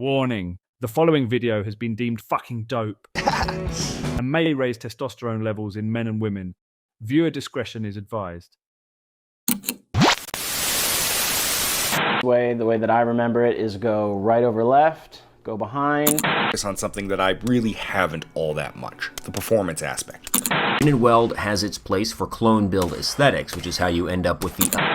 Warning, the following video has been deemed fucking dope and may raise testosterone levels in men and women. Viewer discretion is advised. The way that I remember it is go right over left, go behind. Focus on something that I really haven't all that much, the performance aspect. Unit weld has its place for clone build aesthetics, which is how you end up with the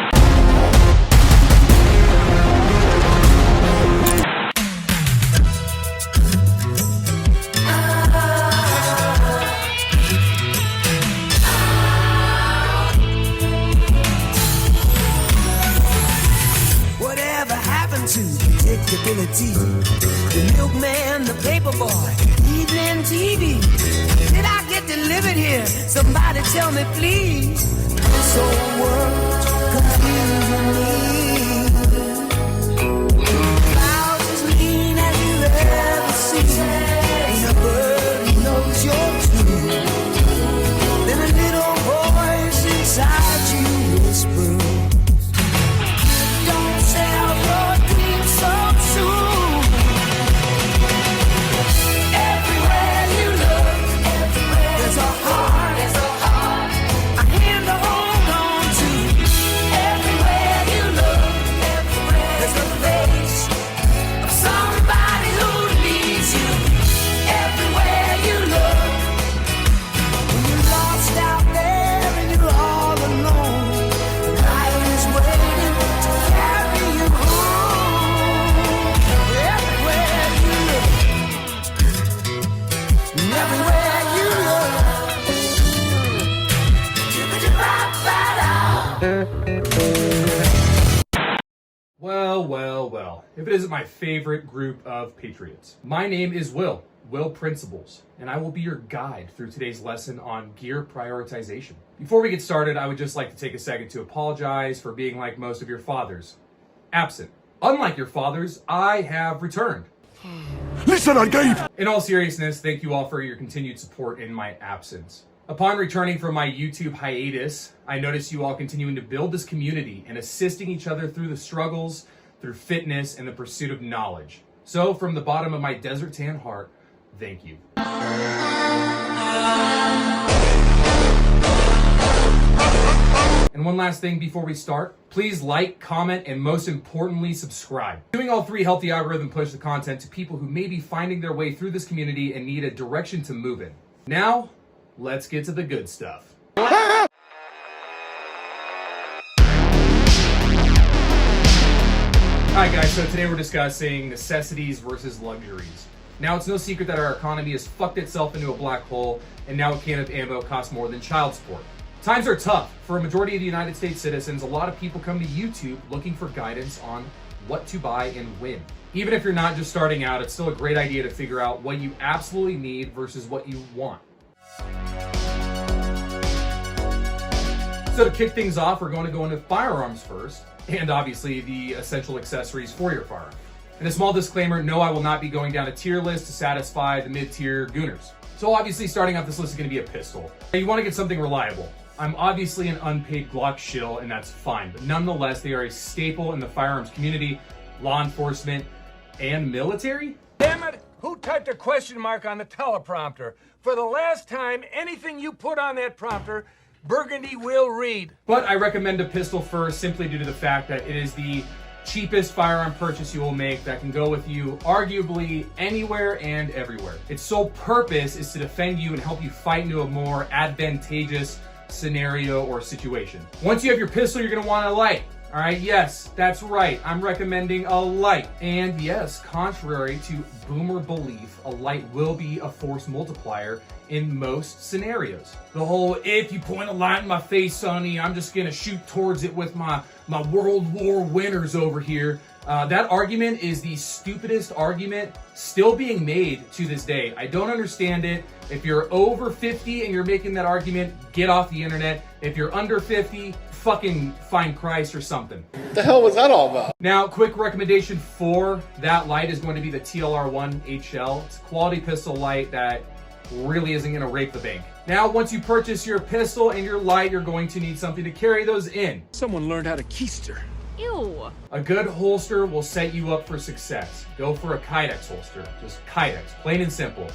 Whatever happened to predictability? The milkman, the paper boy, evening TV. Did I get delivered here? Somebody tell me, please. This whole world confusing me. Clouds as lean as you've ever seen. Ain't a bird who knows you're true. Then a little voice inside you whispers, don't sell your dreams so soon. Everywhere you look, there's a heart, a hand to hold on to. Everywhere you look, there's a face of somebody who needs you. Everywhere you look, when you're lost out there and you're all alone, life is waiting to carry you home. Everywhere you look, everywhere you look. Well. If it isn't my favorite group of patriots. My name is Will Principles, and I will be your guide through today's lesson on gear prioritization. Before we get started, I would just like to take a second to apologize for being like most of your fathers, absent. Unlike your fathers, I have returned. Listen, I gave. In all seriousness, thank you all for your continued support in my absence. Upon returning from my YouTube hiatus, I noticed you all continuing to build this community and assisting each other through the struggles, through fitness, and the pursuit of knowledge. So, from the bottom of my desert tan heart, thank you. And one last thing before we start, please like, comment, and most importantly, subscribe. Doing all three help the algorithm push the content to people who may be finding their way through this community and need a direction to move in. Now, let's get to the good stuff. Alright guys, so today we're discussing necessities versus luxuries. Now it's no secret that our economy has fucked itself into a black hole, and now a can of ammo costs more than child support. Times are tough. For a majority of the United States citizens, a lot of people come to YouTube looking for guidance on what to buy and when. Even if you're not just starting out, it's still a great idea to figure out what you absolutely need versus what you want. So to kick things off, we're going to go into firearms first, and obviously the essential accessories for your firearm. And a small disclaimer, no, I will not be going down a tier list to satisfy the mid-tier gooners. So obviously starting off this list is going to be a pistol. You want to get something reliable. I'm obviously an unpaid Glock shill, and that's fine, but nonetheless, they are a staple in the firearms community, law enforcement, and military. Damn it! Who typed a question mark on the teleprompter? For the last time, anything you put on that prompter, Burgundy will read. But I recommend a pistol first simply due to the fact that it is the cheapest firearm purchase you will make that can go with you arguably anywhere and everywhere. Its sole purpose is to defend you and help you fight into a more advantageous scenario or situation. Once you have your pistol, you're going to want a light. All right, yes, that's right. I'm recommending a light. And yes, contrary to boomer belief, a light will be a force multiplier in most scenarios. The whole, if you point a light in my face, sonny, I'm just gonna shoot towards it with my World War winners over here. That argument is the stupidest argument still being made to this day. I don't understand it. If you're over 50 and you're making that argument, get off the internet. If you're under 50, fucking find Christ or something. What the hell was that all about? Now, quick recommendation for that light is going to be the TLR1 HL. It's a quality pistol light that really isn't going to rape the bank. Now, once you purchase your pistol and your light, you're going to need something to carry those in. Someone learned how to keister. Ew. A good holster will set you up for success. Go for a Kydex holster. Just Kydex, plain and simple.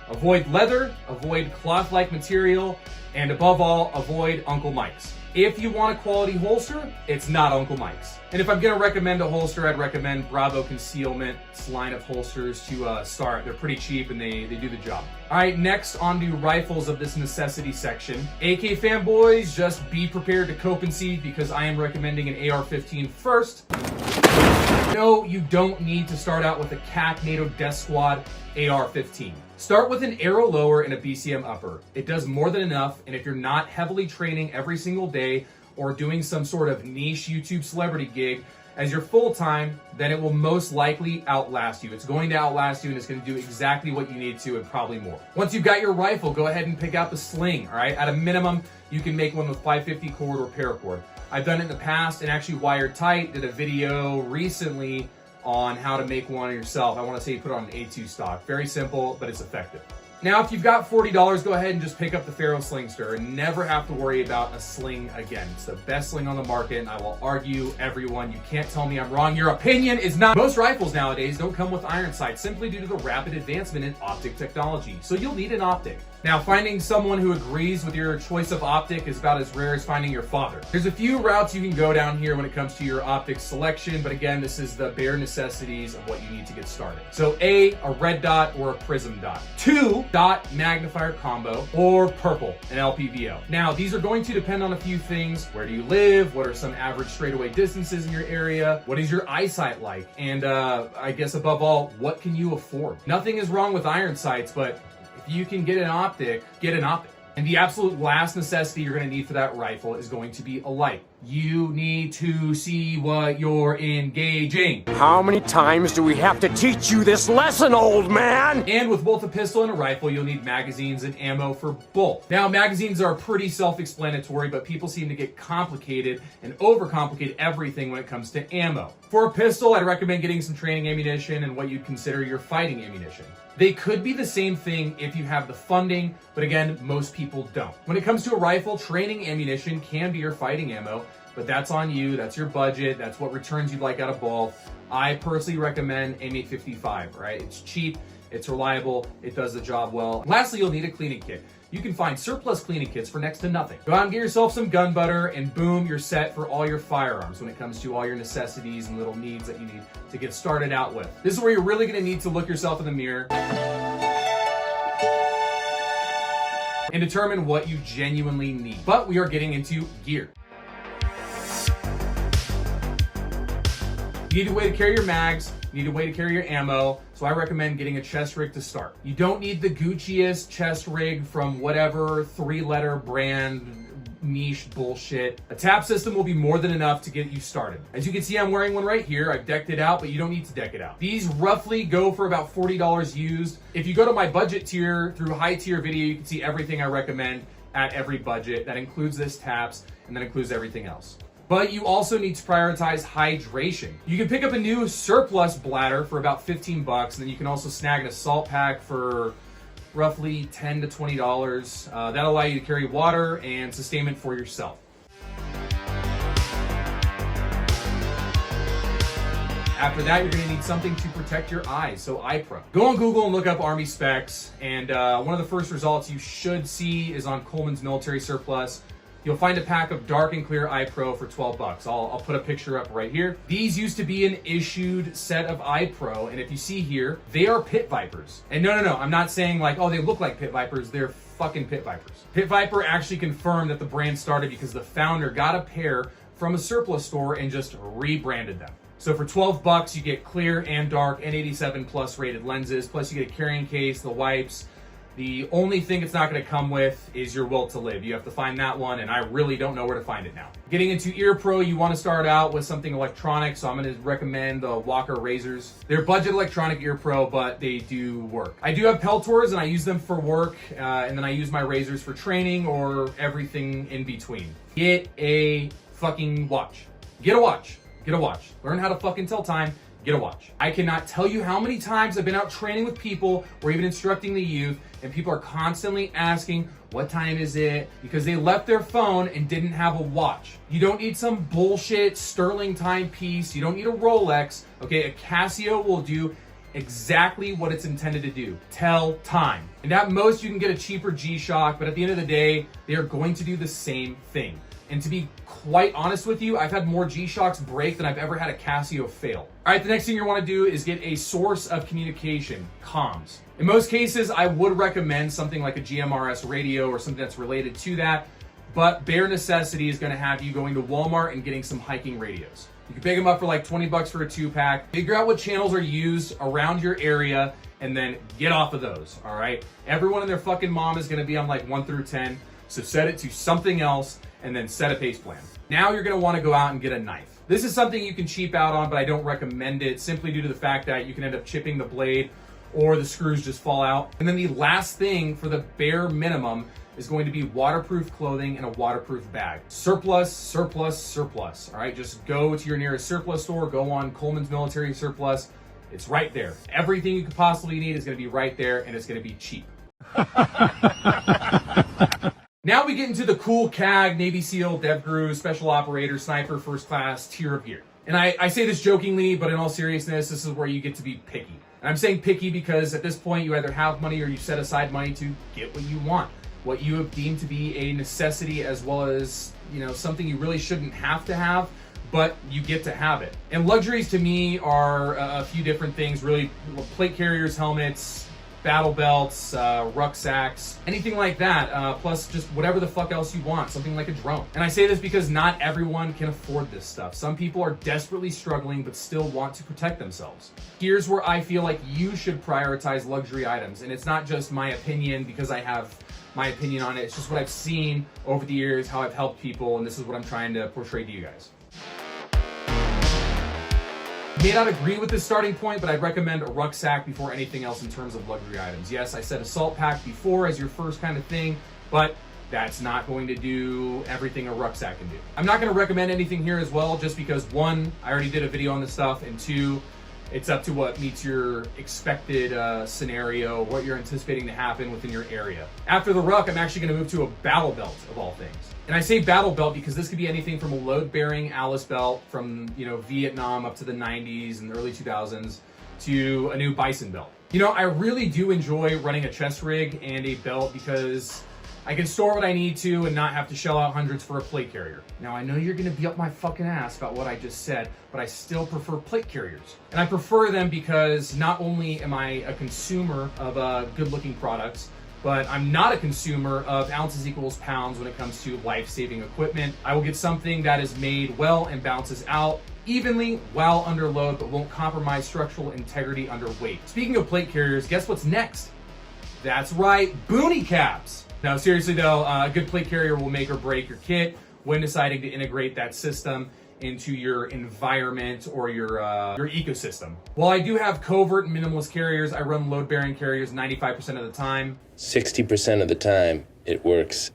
Avoid leather, avoid cloth-like material, and above all, avoid Uncle Mike's. If you want a quality holster, it's not Uncle Mike's. And if I'm gonna recommend a holster, I'd recommend Bravo Concealment's line of holsters to start. They're pretty cheap and they do the job. All right, next on to rifles of this necessity section. AK fanboys, just be prepared to cope and see because I am recommending an AR-15 first. No, you don't need to start out with a CAC NATO Death Squad AR-15. Start with an arrow lower and a BCM upper. It does more than enough, and if you're not heavily training every single day or doing some sort of niche YouTube celebrity gig as your full-time, then it will most likely outlast you. It's going to outlast you and it's going to do exactly what you need to and probably more. Once you've got your rifle, go ahead and pick out the sling, all right? At a minimum, you can make one with 550 cord or paracord. I've done it in the past and actually wired tight, did a video recently on how to make one yourself. I want to say you put it on an A2 stock. Very simple, but it's effective. Now, if you've got $40, go ahead and just pick up the Faro Slingster and never have to worry about a sling again. It's the best sling on the market, and I will argue everyone. You can't tell me I'm wrong. Your opinion is not. Most rifles nowadays don't come with iron sights simply due to the rapid advancement in optic technology. So you'll need an optic. Now, finding someone who agrees with your choice of optic is about as rare as finding your father. There's a few routes you can go down here when it comes to your optic selection, but again, this is the bare necessities of what you need to get started. So A, red dot or a prism dot. 2, dot magnifier combo, or purple, an LPVO. Now, these are going to depend on a few things. Where do you live? What are some average straightaway distances in your area? What is your eyesight like? And I guess above all, what can you afford? Nothing is wrong with iron sights, but if you can get an optic, get an optic. And the absolute last necessity you're going to need for that rifle is going to be a light. You need to see what you're engaging. How many times do we have to teach you this lesson, old man? And with both a pistol and a rifle, you'll need magazines and ammo for both. Now, magazines are pretty self-explanatory, but people seem to get complicated and overcomplicate everything when it comes to ammo. For a pistol, I'd recommend getting some training ammunition and what you'd consider your fighting ammunition. They could be the same thing if you have the funding, but again, most people don't. When it comes to a rifle, training ammunition can be your fighting ammo, but that's on you, that's your budget, that's what returns you'd like out of both. I personally recommend M855, right? It's cheap, it's reliable, it does the job well. Lastly, you'll need a cleaning kit. You can find surplus cleaning kits for next to nothing. Go out and get yourself some gun butter and boom, you're set for all your firearms when it comes to all your necessities and little needs that you need to get started out with. This is where you're really gonna need to look yourself in the mirror and determine what you genuinely need. But we are getting into gear. You need a way to carry your mags, you need a way to carry your ammo, so I recommend getting a chest rig to start. You don't need the Gucciest chest rig from whatever 3-letter brand niche bullshit. A tap system will be more than enough to get you started. As you can see, I'm wearing one right here. I've decked it out, but you don't need to deck it out. These roughly go for about $40 used. If you go to my budget tier through high tier video, you can see everything I recommend at every budget. That includes this taps and that includes everything else. But you also need to prioritize hydration. You can pick up a new surplus bladder for about 15 bucks, and then you can also snag an assault pack for roughly $10 to $20. That'll allow you to carry water and sustainment for yourself. After that, you're gonna need something to protect your eyes, so eye pro. Go on Google and look up Army specs, and one of the first results you should see is on Coleman's Military Surplus. You'll find a pack of dark and clear eye pro for 12 bucks. I'll put a picture up right here. These used to be an issued set of eye pro, and if you see here, they are Pit Vipers. And no, I'm not saying like, oh, they look like Pit Vipers. They're fucking Pit Vipers. Pit Viper actually confirmed that the brand started because the founder got a pair from a surplus store and just rebranded them. So for 12 bucks, you get clear and dark N87 plus rated lenses, plus you get a carrying case, the wipes. The only thing it's not going to come with is your will to live. You have to find that one, and I really don't know where to find it now. Getting into ear pro, you want to start out with something electronic, so I'm going to recommend the Walker Razors. They're budget electronic ear pro, but they do work. I do have Peltors, and I use them for work, and then I use my razors for training or everything in between. Get a fucking watch. Get a watch. Get a watch. Learn how to fucking tell time. get a watch. I cannot tell you how many times I've been out training with people or even instructing the youth, and people are constantly asking, what time is it? Because they left their phone and didn't have a watch. You don't need some bullshit Sterling timepiece. You don't need a Rolex. Okay, a Casio will do exactly what it's intended to do. Tell time. And at most you can get a cheaper G-Shock, but at the end of the day, they are going to do the same thing. And to be quite honest with you, I've had more G-Shocks break than I've ever had a Casio fail. All right, the next thing you want to do is get a source of communication, comms. In most cases, I would recommend something like a GMRS radio or something that's related to that, but bare necessity is going to have you going to Walmart and getting some hiking radios. You can pick them up for like 20 bucks for a 2-pack. Figure out what channels are used around your area and then get off of those, all right? Everyone and their fucking mom is going to be on like 1 through 10, so set it to something else and then set a pace plan. Now you're going to want to go out and get a knife. This is something you can cheap out on, but I don't recommend it simply due to the fact that you can end up chipping the blade or the screws just fall out. And then the last thing for the bare minimum is going to be waterproof clothing and a waterproof bag. Surplus, surplus, surplus. All right, just go to your nearest surplus store, go on Coleman's Military Surplus. It's right there. Everything you could possibly need is going to be right there, and it's going to be cheap. Now we get into the cool CAG, Navy SEAL, DevGru, Special Operator, Sniper, First Class tier of gear. And I say this jokingly, but in all seriousness, this is where you get to be picky. And I'm saying picky because at this point, you either have money or you set aside money to get what you want. What you have deemed to be a necessity, as well as, you know, something you really shouldn't have to have, but you get to have it. And luxuries to me are a few different things, really. Plate carriers, helmets, battle belts, rucksacks, anything like that, plus just whatever the fuck else you want, something like a drone. And I say this because not everyone can afford this stuff. Some people are desperately struggling but still want to protect themselves. Here's where I feel like you should prioritize luxury items, and it's not just my opinion because I have my opinion on it. It's just what I've seen over the years, how I've helped people, and this is what I'm trying to portray to you guys. You may not agree with this starting point, but I'd recommend a rucksack before anything else in terms of luxury items. Yes, I said assault pack before as your first kind of thing, but that's not going to do everything a rucksack can do. I'm not going to recommend anything here as well, just because 1, I already did a video on this stuff, and 2, it's up to what meets your expected scenario, what you're anticipating to happen within your area. After the ruck, I'm actually going to move to a battle belt of all things. And I say battle belt because this could be anything from a load-bearing Alice belt from, you know, Vietnam up to the 90s and the early 2000s to a new Bison belt. You know, I really do enjoy running a chest rig and a belt because I can store what I need to and not have to shell out hundreds for a plate carrier. Now, I know you're gonna be up my fucking ass about what I just said, but I still prefer plate carriers. And I prefer them because not only am I a consumer of good-looking products, but I'm not a consumer of ounces equals pounds when it comes to life-saving equipment. I will get something that is made well and bounces out evenly while under load, but won't compromise structural integrity under weight. Speaking of plate carriers, guess what's next? That's right, boonie caps. Now, seriously though, a good plate carrier will make or break your kit when deciding to integrate that system into your environment or your ecosystem. While I do have covert and minimalist carriers, I run load-bearing carriers 95% of the time. 60% of the time, it works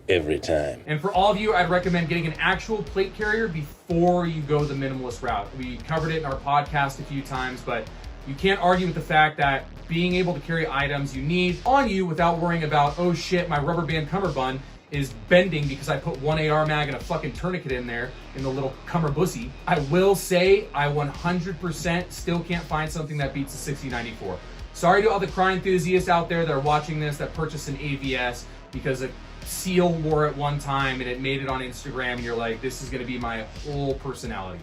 every time. And for all of you, I'd recommend getting an actual plate carrier before you go the minimalist route. We covered it in our podcast a few times, but you can't argue with the fact that being able to carry items you need on you without worrying about, oh shit, my rubber band cummerbund is bending because I put one AR mag and a fucking tourniquet in there in the little cummerbussy. I will say I 100% still can't find something that beats the 6094. Sorry to all the crime enthusiasts out there that are watching this that purchased an AVS because a SEAL wore it one time and it made it on Instagram and you're like, this is gonna be my whole personality.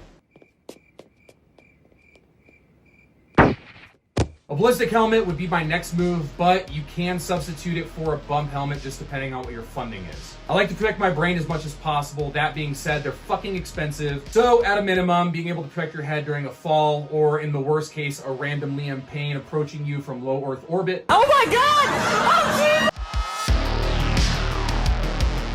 A ballistic helmet would be my next move, but you can substitute it for a bump helmet just depending on what your funding is. I like to protect my brain as much as possible. That being said, they're fucking expensive. So at a minimum, being able to protect your head during a fall, or in the worst case, a random Liam Payne approaching you from low Earth orbit. Oh my God!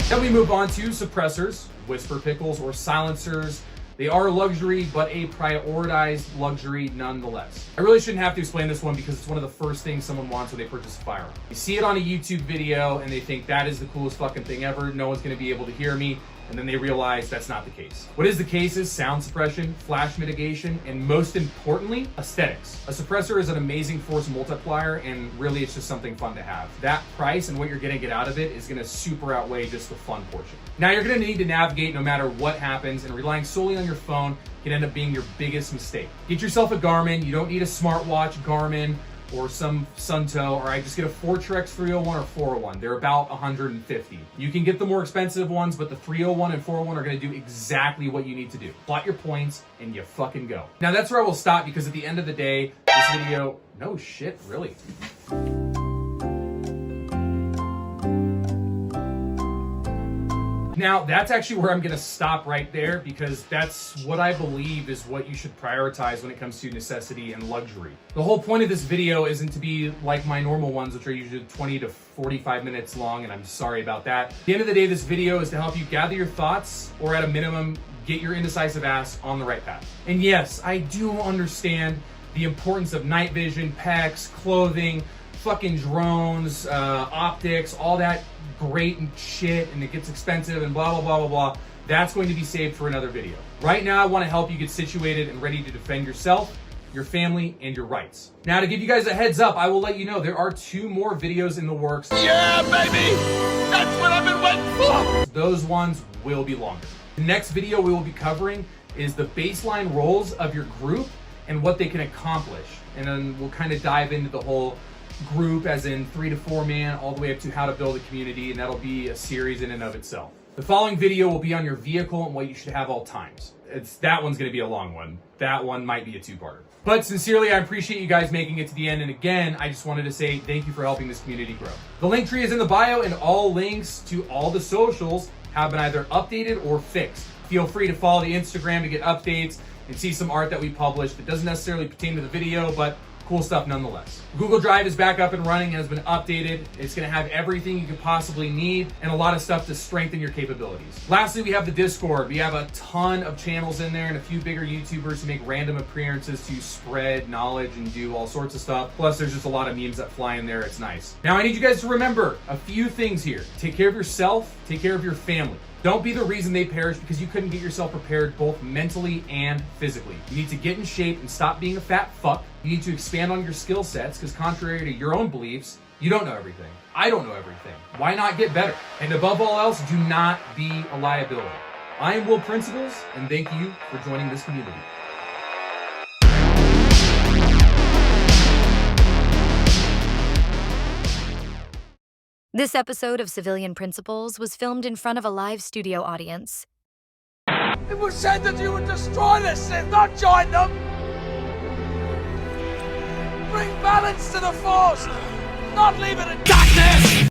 Oh, Then we move on to suppressors, whisper pickles, or silencers. They are luxury, but a prioritized luxury nonetheless. I really shouldn't have to explain this one because it's one of the first things someone wants when they purchase a firearm. They see it on a YouTube video and they think that is the coolest fucking thing ever. No one's gonna be able to hear me. And then they realize that's not the case. What is the case is sound suppression, flash mitigation, and most importantly, aesthetics. A suppressor is an amazing force multiplier, and really it's just something fun to have. That price and what you're gonna get out of it is gonna super outweigh just the fun portion. Now you're gonna need to navigate no matter what happens, and relying solely on your phone can end up being your biggest mistake. Get yourself a Garmin. You don't need a smartwatch Garmin or some Sunto. All right, just get a Fortrex 301 or 401. They're about 150. You can get the more expensive ones, but the 301 and 401 are gonna do exactly what you need to do. Plot your points and you fucking go. Now that's where I will stop, because at the end of the day, this video, no shit, really. Now, that's actually where I'm gonna stop right there, because that's what I believe is what you should prioritize when it comes to necessity and luxury. The whole point of this video isn't to be like my normal ones, which are usually 20 to 45 minutes long, and I'm sorry about that. At the end of the day, this video is to help you gather your thoughts, or at a minimum, get your indecisive ass on the right path. And yes, I do understand the importance of night vision, pecs, clothing, fucking drones, optics, all that great and shit, and it gets expensive and blah, blah, blah, blah, blah. That's going to be saved for another video. Right now, I want to help you get situated and ready to defend yourself, your family, and your rights. Now, to give you guys a heads up, I will let you know there are 2 more videos in the works. Yeah, baby! That's what I've been waiting for! Those ones will be longer. The next video we will be covering is the baseline roles of your group and what they can accomplish. And then we'll kind of dive into the whole group, as in 3 to 4 man, all the way up to how to build a community, and that'll be a series in and of itself. The following video will be on your vehicle and what you should have all times. That one's gonna be a long one. That one might be a 2-parter. But sincerely, I appreciate you guys making it to the end, and again, I just wanted to say thank you for helping this community grow. The link tree is in the bio, and all links to all the socials have been either updated or fixed. Feel free to follow the Instagram to get updates and see some art that we published that doesn't necessarily pertain to the video, but cool stuff nonetheless. Google Drive is back up and running and has been updated. It's gonna have everything you could possibly need and a lot of stuff to strengthen your capabilities. Lastly, we have the Discord. We have a ton of channels in there and a few bigger YouTubers who make random appearances to spread knowledge and do all sorts of stuff. Plus, there's just a lot of memes that fly in there. It's nice. Now, I need you guys to remember a few things here. Take care of yourself, take care of your family. Don't be the reason they perish because you couldn't get yourself prepared both mentally and physically. You need to get in shape and stop being a fat fuck. You need to expand on your skill sets, because contrary to your own beliefs, you don't know everything. I don't know everything. Why not get better? And above all else, do not be a liability. I am Will Principles, and thank you for joining this community. This episode of Civilian Principles was filmed in front of a live studio audience. It was said that you would destroy this Sith, not join them! Bring balance to the Force, not leave it in darkness!